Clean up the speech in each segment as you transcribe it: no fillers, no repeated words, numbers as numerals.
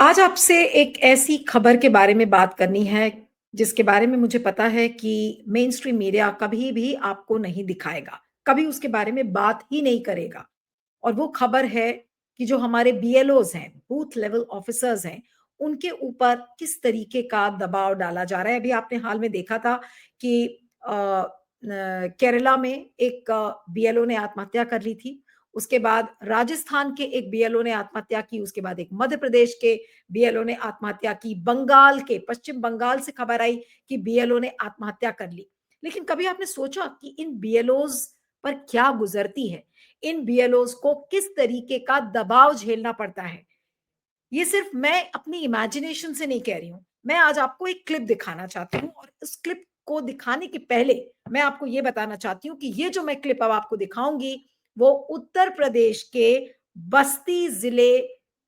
आज आपसे एक ऐसी खबर के बारे में बात करनी है, जिसके बारे में मुझे पता है कि मेन स्ट्रीम मीडिया कभी भी आपको नहीं दिखाएगा, कभी उसके बारे में बात ही नहीं करेगा। और वो खबर है कि जो हमारे बीएलओज़ हैं, बूथ लेवल ऑफिसर्स हैं, उनके ऊपर किस तरीके का दबाव डाला जा रहा है। अभी आपने हाल में देखा था कि केरला में एक बीएलओ ने आत्महत्या कर ली थी। उसके बाद राजस्थान के एक बीएलओ ने आत्महत्या की, उसके बाद एक मध्य प्रदेश के बीएलओ ने आत्महत्या की, बंगाल के पश्चिम बंगाल से खबर आई कि बीएलओ ने आत्महत्या कर ली। लेकिन कभी आपने सोचा कि इन बीएलओज़ पर क्या गुजरती है? इन बीएलओज़ को किस तरीके का दबाव झेलना पड़ता है? ये सिर्फ मैं अपनी इमेजिनेशन से नहीं कह रही हूँ। मैं आज आपको एक क्लिप दिखाना चाहती हूँ और इस क्लिप को दिखाने के पहले मैं आपको ये बताना चाहती हूँ कि ये जो मैं क्लिप अब आपको दिखाऊँगी, वो उत्तर प्रदेश के बस्ती जिले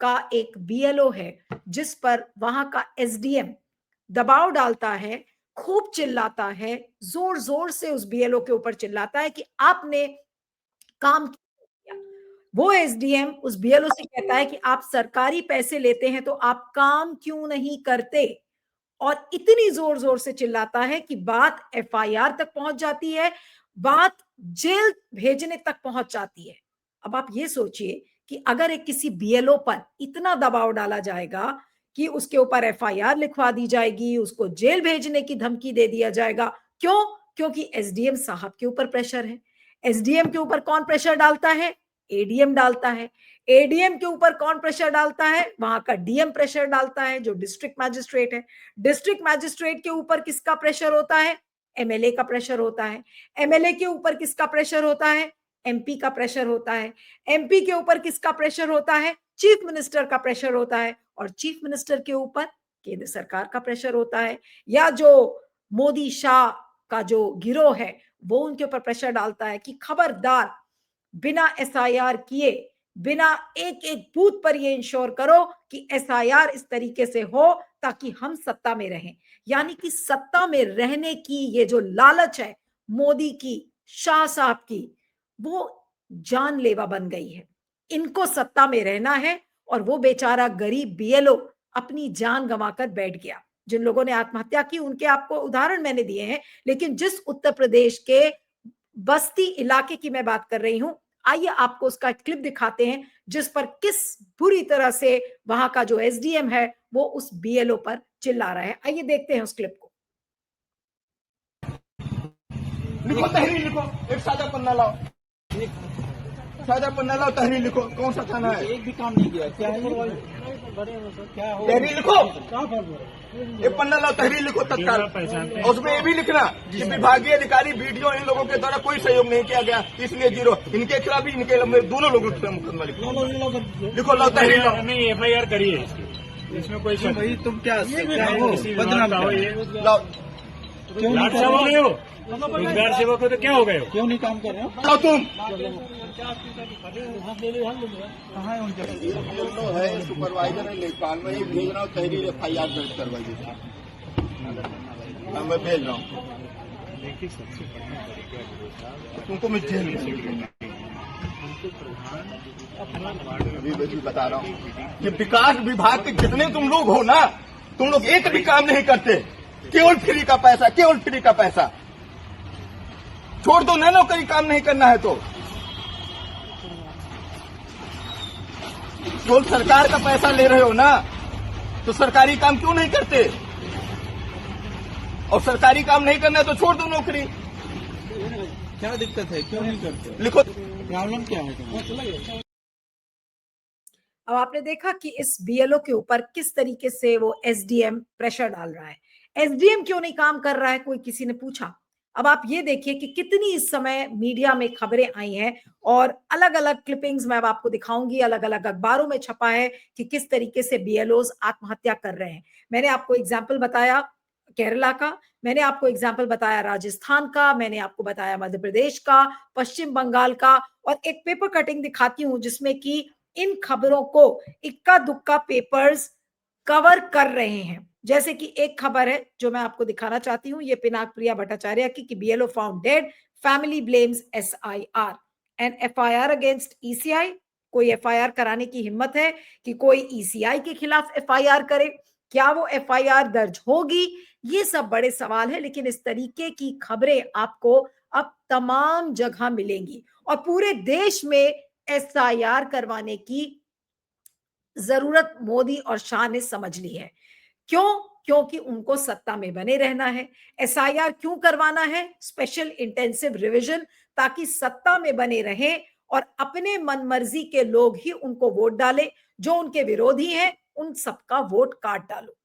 का एक बीएलओ है, जिस पर वहाँ का एसडीएम दबाव डालता है, खूब चिल्लाता है, ज़ोर-ज़ोर से उस बीएलओ के ऊपर चिल्लाता है कि आपने काम क्यों किया? वो एसडीएम उस बीएलओ से कहता है कि आप सरकारी पैसे लेते हैं तो आप काम क्यों नहीं करते? और इतनी ज़ोर-ज़ोर से चिल्लाता है कि बात एफआईआर तक पहुँच जाती है, बात जेल भेजने तक पहुँच जाती है। अब आप ये सोचिए कि अगर एक किसी बीएलओ पर इतना दबाव डाला जाएगा कि उसके ऊपर एफआईआर लिखवा दी जाएगी, उसको जेल भेजने की धमकी दे दिया जाएगा। क्यों? क्योंकि एसडीएम साहब के ऊपर प्रेशर है। एसडीएम के ऊपर कौन प्रेशर डालता है? एडीएम डालता है। एडीएम के ऊपर कौन प्रेशर डालता है? वहां का डीएम प्रेशर डालता है, जो डिस्ट्रिक्ट मैजिस्ट्रेट है। डिस्ट्रिक्ट मैजिस्ट्रेट के ऊपर किसका प्रेशर होता है? एमएलए का प्रेशर होता है। एमएलए के ऊपर किसका प्रेशर होता है? एमपी का प्रेशर होता है। एमपी के ऊपर किसका प्रेशर होता है? चीफ मिनिस्टर का प्रेशर होता है। और चीफ मिनिस्टर के ऊपर केंद्र सरकार का प्रेशर होता है, या जो मोदी शाह का जो गिरोह है वो उनके ऊपर प्रेशर डालता है कि खबरदार, बिना एसआईआर किए, बिना एक एक बूथ पर ये इंश्योर करो कि एसआईआर इस तरीके से हो ताकि हम सत्ता में रहें। यानी कि सत्ता में रहने की ये जो लालच है मोदी की, शाह साहब की, वो जानलेवा बन गई है। इनको सत्ता में रहना है और वो बेचारा गरीब बीएलओ अपनी जान गंवाकर बैठ गया। जिन लोगों ने आत्महत्या की उनके आपको उदाहरण मैंने दिए हैं, लेकिन जिस उत्तर प्रदेश के बस्ती इलाके की मैं बात कर रही हूं, आइए आपको उसका क्लिप दिखाते हैं जिस पर किस बुरी तरह से वहां का जो एसडीएम है वो उस बीएलओ पर चिल्ला रहा है। आइए देखते हैं उस क्लिप को। लिखो तहरीर लिखो, एक सादा पन्ना लाओ, सादा पन्ना लाओ, तहरीर लिखो। कौन सा थाना है? एक भी काम नहीं किया। क्या है तहरीर लिखो, एक पन्ना लाओ, तहरीर लिखो तत्काल। और उसमें ये भी लिखना कि विभागीय अधिकारी वीडियो इन लोगों के द्वारा कोई सहयोग नहीं किया गया, इसलिए 0। इनके खिलाफ भी, इनके दोनों लोगों के खिलाफ मुकदमा लिखो, लाओ तहरीर लाओ। हमने एफआईआर करी है इसमें कोई भाई तुम क्या हो बदनाम हो ये लाओ, रोजगार सेवक हो, रोजगार सेवक हो तो क्या हो गए हो? क्यों नहीं काम कर रहे हो? लाओ तुम। कहाँ है उनके BLO है, सुपरवाइजर है लेखपाल में, ये भेज रहा हूँ तहरीर एफआईआर दर्ज करवाइए। मैं भेज रहा हूँ तुमको, मैं जेल में अभी बता रहा हूँ कि विकास विभाग के जितने तुम लोग हो ना, तुम लोग एक भी काम नहीं करते, केवल फ्री का पैसा, केवल फ्री का पैसा। छोड़ दो ना नौकरी, काम नहीं करना है तो केवल सरकार का पैसा ले रहे हो ना, तो सरकारी काम क्यों नहीं करते? और सरकारी काम नहीं करना है तो छोड़ दो नौकरी। क्या दिक्कत है? क्यों नहीं करते? लिखो, प्रॉब्लम क्या है? अब आपने देखा कि इस बीएलओ के ऊपर किस तरीके से वो एसडीएम प्रेशर डाल रहा है। एसडीएम क्यों नहीं काम कर रहा है, कोई किसी ने पूछा। अब आप ये देखिए कि कितनी इस समय मीडिया में खबरें आई हैं और अलग अलग क्लिपिंग्स मैं अब आपको दिखाऊंगी, अलग अलग अखबारों में छपा है कि किस तरीके से बीएलओज आत्महत्या कर रहे हैं। मैंने आपको एग्जाम्पल बताया केरला का, मैंने आपको एग्जाम्पल बताया राजस्थान का, मैंने आपको बताया मध्य प्रदेश का, पश्चिम बंगाल का, और एक पेपर कटिंग दिखाती हूं जिसमें कि इन खबरों को इक्का दुक्का पेपर्स कवर कर रहे हैं। जैसे कि एक खबर है जो मैं आपको दिखाना चाहती हूँ, ये पिनाक प्रिया भट्टाचार्य की कि BLO found dead, family blames SIR and FIR against ECI कोई एफआईआर कराने की हिम्मत है कि कोई ईसीआई के खिलाफ एफआईआर करे? क्या वो एफआईआर दर्ज होगी? ये सब बड़े सवाल है, लेकिन इस तरीके की खबरें आपको अब तमाम जगह मिलेंगी और पूरे देश में एसआईआर करवाने की जरूरत मोदी और शाह ने समझ ली है। क्यों? क्योंकि उनको सत्ता में बने रहना है। एसआईआर क्यों करवाना है? स्पेशल इंटेंसिव रिवीजन, ताकि सत्ता में बने रहें और अपने मनमर्जी के लोग ही उनको वोट डालें। जो उनके विरोधी हैं उन सबका वोट काट डालो।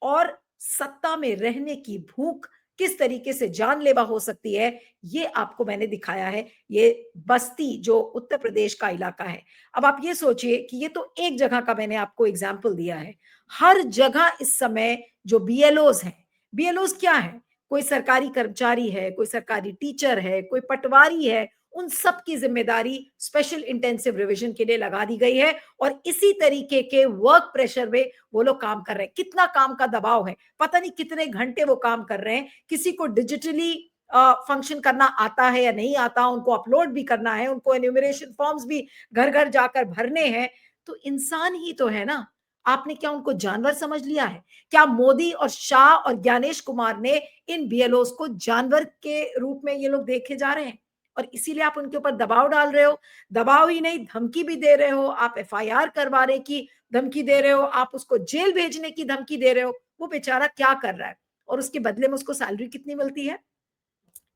और सत्ता में रहने की भूख किस तरीके से जानलेवा हो सकती है, ये आपको मैंने दिखाया है। ये बस्ती जो उत्तर प्रदेश का इलाका है, अब आप ये सोचिए कि ये तो एक जगह का मैंने आपको एग्जाम्पल दिया है। हर जगह इस समय जो बीएलओज हैं, बीएलओज क्या है? कोई सरकारी कर्मचारी है, कोई सरकारी टीचर है, कोई पटवारी है, उन सब की जिम्मेदारी स्पेशल इंटेंसिव रिवीजन के लिए लगा दी गई है और इसी तरीके के वर्क प्रेशर में वो लोग काम कर रहे हैं। कितना काम का दबाव है, पता नहीं कितने घंटे वो काम कर रहे हैं। किसी को डिजिटली फंक्शन करना आता है या नहीं आता, उनको अपलोड भी करना है, उनको एन्यूमरेशन फॉर्म्स भी घर घर जाकर भरने हैं। तो इंसान ही तो है ना। आपने क्या उनको जानवर समझ लिया है? क्या मोदी और शाह और ज्ञानेश कुमार ने इन बीएलओज को जानवर के रूप में ये लोग देखे जा रहे हैं और इसीलिए आप उनके ऊपर दबाव डाल रहे हो? दबाव ही नहीं, धमकी भी दे रहे हो। आप एफआईआर करवाने की धमकी दे रहे हो, आप उसको जेल भेजने की धमकी दे रहे हो। वो बेचारा क्या कर रहा है और उसके बदले में उसको सैलरी कितनी मिलती है?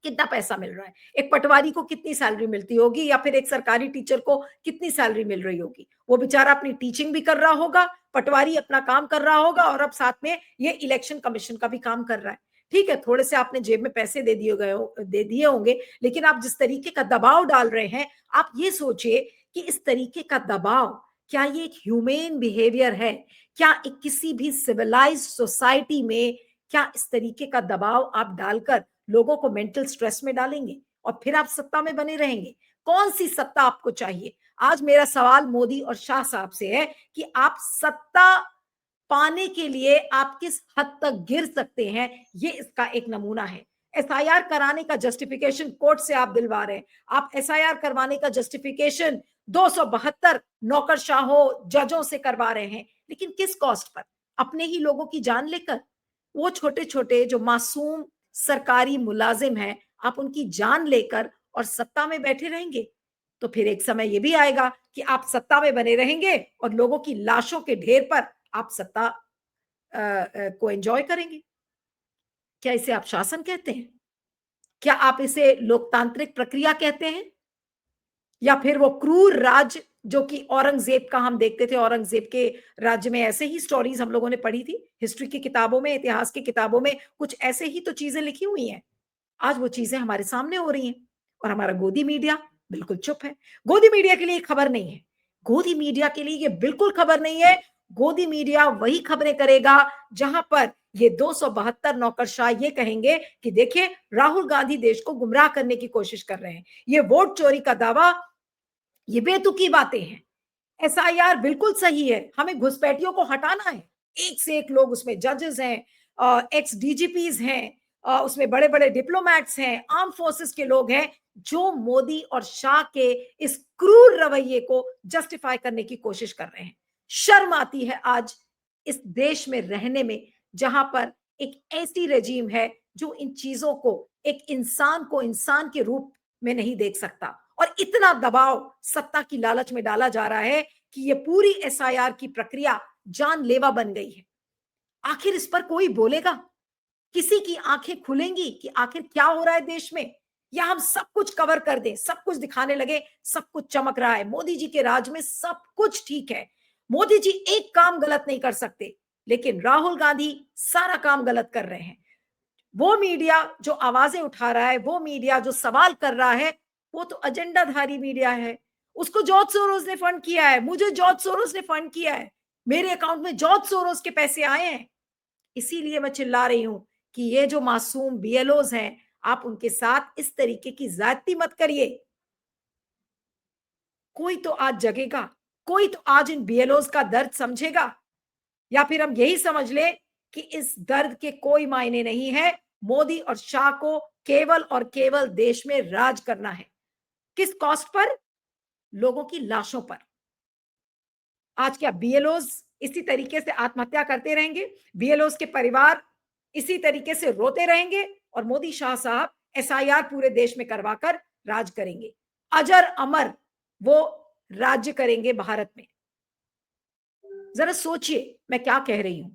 कितना पैसा मिल रहा है? एक पटवारी को कितनी सैलरी मिलती होगी या फिर एक सरकारी टीचर को कितनी सैलरी मिल रही होगी? वो बेचारा अपनी टीचिंग भी कर रहा होगा, पटवारी अपना काम कर रहा होगा और अब साथ में ये इलेक्शन कमीशन का भी काम कर रहा है। ठीक है, थोड़े से आपने जेब में पैसे दे दिए होंगे, लेकिन आप जिस तरीके का दबाव डाल रहे हैं, आप ये सोचिए कि इस तरीके का दबाव, क्या ये एक ह्यूमेन बिहेवियर है? क्या एक किसी भी सिविलाइज्ड सोसाइटी में क्या इस तरीके का दबाव आप डालकर लोगों को मेंटल स्ट्रेस में डालेंगे और फिर आप सत्ता में बने रहेंगे? कौन सी सत्ता आपको चाहिए? आज मेरा सवाल मोदी और शाह साहब से है कि आप सत्ता पाने के लिए आप किस हद तक गिर सकते हैं, ये इसका एक नमूना है। एसआईआर कराने का जस्टिफिकेशन कोर्ट से आप दिलवा रहे हैं। आप एसआईआर करवाने का जस्टिफिकेशन 272 नौकरशाहों जजों से करवा रहे हैं, लेकिन किस कॉस्ट पर? अपने ही लोगों की जान लेकर। वो छोटे छोटे जो मासूम सरकारी मुलाजिम हैं, आप उनकी जान लेकर और सत्ता में बैठे रहेंगे, तो फिर एक समय ये भी आएगा कि आप सत्ता में बने रहेंगे और लोगों की लाशों के ढेर पर आप सत्ता को एंजॉय करेंगे। क्या इसे आप शासन कहते हैं? क्या आप इसे लोकतांत्रिक प्रक्रिया कहते हैं? या फिर वो क्रूर राज्य जो कि औरंगजेब का हम देखते थे, औरंगजेब के राज्य में ऐसे ही स्टोरीज हम लोगों ने पढ़ी थी हिस्ट्री की किताबों में, इतिहास की किताबों में कुछ ऐसे ही तो चीजें लिखी हुई हैं। आज वो चीजें हमारे सामने हो रही हैं और हमारा गोदी मीडिया बिल्कुल चुप है। गोदी मीडिया के लिए खबर नहीं है। गोदी मीडिया के लिए ये बिल्कुल खबर नहीं है। गोदी मीडिया वही खबरें करेगा जहां पर ये 272 नौकरशाह ये कहेंगे कि देखिए राहुल गांधी देश को गुमराह करने की कोशिश कर रहे हैं, ये वोट चोरी का दावा, ये बेतुकी बातें हैं। एसआईआर बिल्कुल सही है, हमें घुसपैठियों को हटाना है। एक से एक लोग उसमें जजेस हैं, एक्स डीजीपीज हैं, उसमें बड़े बड़े डिप्लोमैट्स हैं, आर्म फोर्सेस के लोग हैं जो मोदी और शाह के इस क्रूर रवैये को जस्टिफाई करने की कोशिश कर रहे हैं। शर्म आती है आज इस देश में रहने में जहां पर एक ऐसी रेजीम है जो इन चीजों को, एक इंसान को इंसान के रूप में नहीं देख सकता और इतना दबाव सत्ता की लालच में डाला जा रहा है कि ये पूरी एसआईआर की प्रक्रिया जानलेवा बन गई है। आखिर इस पर कोई बोलेगा? किसी की आंखें खुलेंगी कि आखिर क्या हो रहा है देश में? या हम सब कुछ कवर कर दें, सब कुछ दिखाने लगे सब कुछ चमक रहा है, मोदी जी के राज में सब कुछ ठीक है, मोदी जी एक काम गलत नहीं कर सकते, लेकिन राहुल गांधी सारा काम गलत कर रहे हैं। वो मीडिया जो आवाजें उठा रहा है, वो मीडिया जो सवाल कर रहा है, वो तो एजेंडाधारी मीडिया है। उसको जॉर्ज सोरोस ने फंड किया है, मुझे जॉर्ज सोरोस ने फंड किया है, मेरे अकाउंट में जॉर्ज सोरोस के पैसे आए हैं। इसीलिए मैं चिल्ला रही हूं कि ये जो मासूम बीएलओज हैं, आप उनके साथ इस तरीके की ज्यादती मत करिए। कोई तो आज जगेगा, कोई तो आज इन बीएलओज का दर्द समझेगा, या फिर हम यही समझ ले कि इस दर्द के कोई मायने नहीं है। मोदी और शाह को केवल और केवल देश में राज करना है। किस कॉस्ट पर? लोगों की लाशों पर। आज क्या बीएलओज इसी तरीके से आत्महत्या करते रहेंगे? बीएलओज के परिवार इसी तरीके से रोते रहेंगे और मोदी शाह साहब एसआईआर पूरे देश में करवाकर राज करेंगे, अजर अमर वो राज्य करेंगे भारत में। जरा सोचिए मैं क्या कह रही हूं।